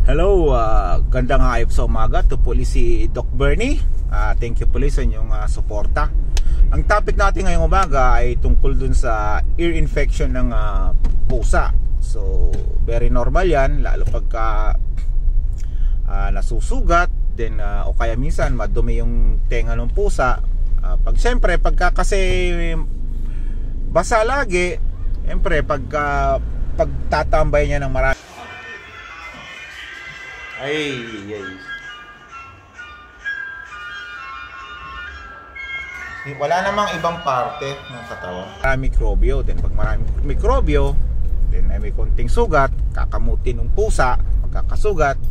Hello, gandang hayop sa umaga. Ito po si Doc Bernie. Thank you po sa inyong suporta. Ang topic natin ngayong umaga ay tungkol dun sa ear infection ng pusa. So, very normal yan, lalo pagka nasusugat, then, o kaya minsan madumi yung tenga ng pusa. Siyempre, pagka kasi basa lagi, siyempre, pagtatambay niya ng marami. Ay. Wala namang ibang parte ng katawan. Maraming mikrobyo. Then pag maraming mikrobyo, then may konting sugat, kakamutin ng pusa, magkakasugat,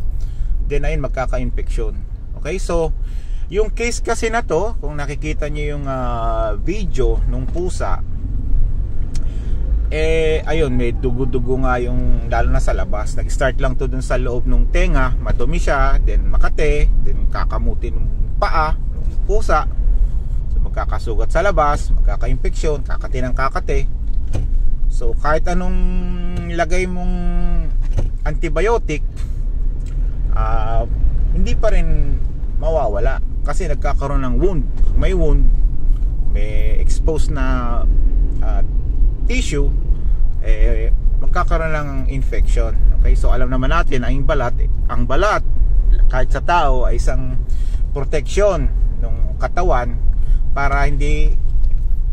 then ayun, magkaka-infeksyon. Okay, so yung case kasi na to, kung nakikita niyo yung video nung pusa, ayun, may dugo-dugo nga yung, lalo na sa labas. Nag-start lang to dun sa loob ng tenga, madumi siya, then makate, then kakamutin ng paa ng pusa, so magkakasugat sa labas, magkaka-infeksyon, kakate ng kakate. So kahit anong lagay mong antibiotic, hindi pa rin mawawala kasi nagkakaroon ng wound. May wound, may exposed na tissue, magkakaroon ng infection. Okay, so alam naman natin ang balat kahit sa tao ay isang protection ng katawan para hindi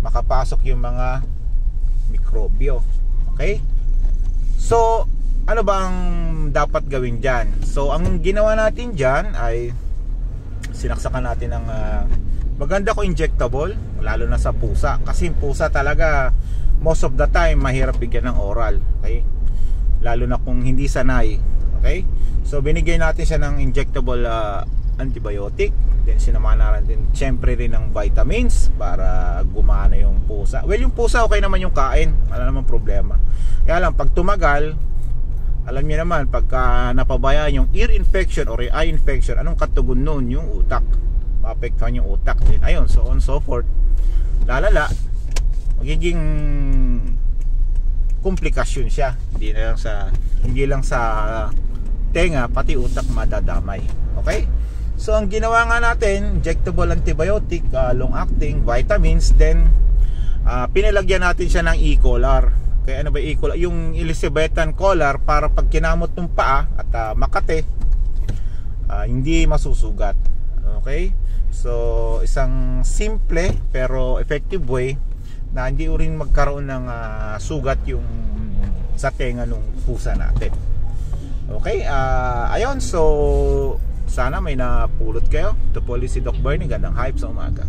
makapasok yung mga mikrobyo. Okay, so ano ba ang dapat gawin dyan? So ang ginawa natin dyan ay sinaksakan natin ng maganda ko injectable, lalo na sa pusa, kasi yung pusa talaga most of the time mahirap bigyan ng oral. Okay, lalo na kung hindi sanay. Okay, so binigay natin siya ng injectable antibiotic, then sinamahan natin syempre rin ng vitamins para gumana yung pusa. Well, yung pusa okay naman yung kain, wala namang problema. Kaya lang pag tumagal, alam niyo naman, pagka napabayaan yung ear infection or eye infection, anong katugon nun? Yung utak, maapektuhan yung utak din, ayun, so on so forth, lalala, magiging komplikasyon siya. Hindi lang sa tenga, pati utak madadamay. Okay, so ang ginawa nga natin, injectable antibiotic, long acting vitamins, then pinalagyan natin siya ng E-collar. Kaya ano ba E-collar? Yung Elizabethan collar, para pag kinamot ng paa at makate, hindi masusugat. Okay, so isang simple pero effective way na hindi rin magkaroon ng sugat yung sa tenga ng pusa natin. Okay, ayun, so sana may napulot kayo. Ito po si Doc Bernie, gandang hype sa umaga.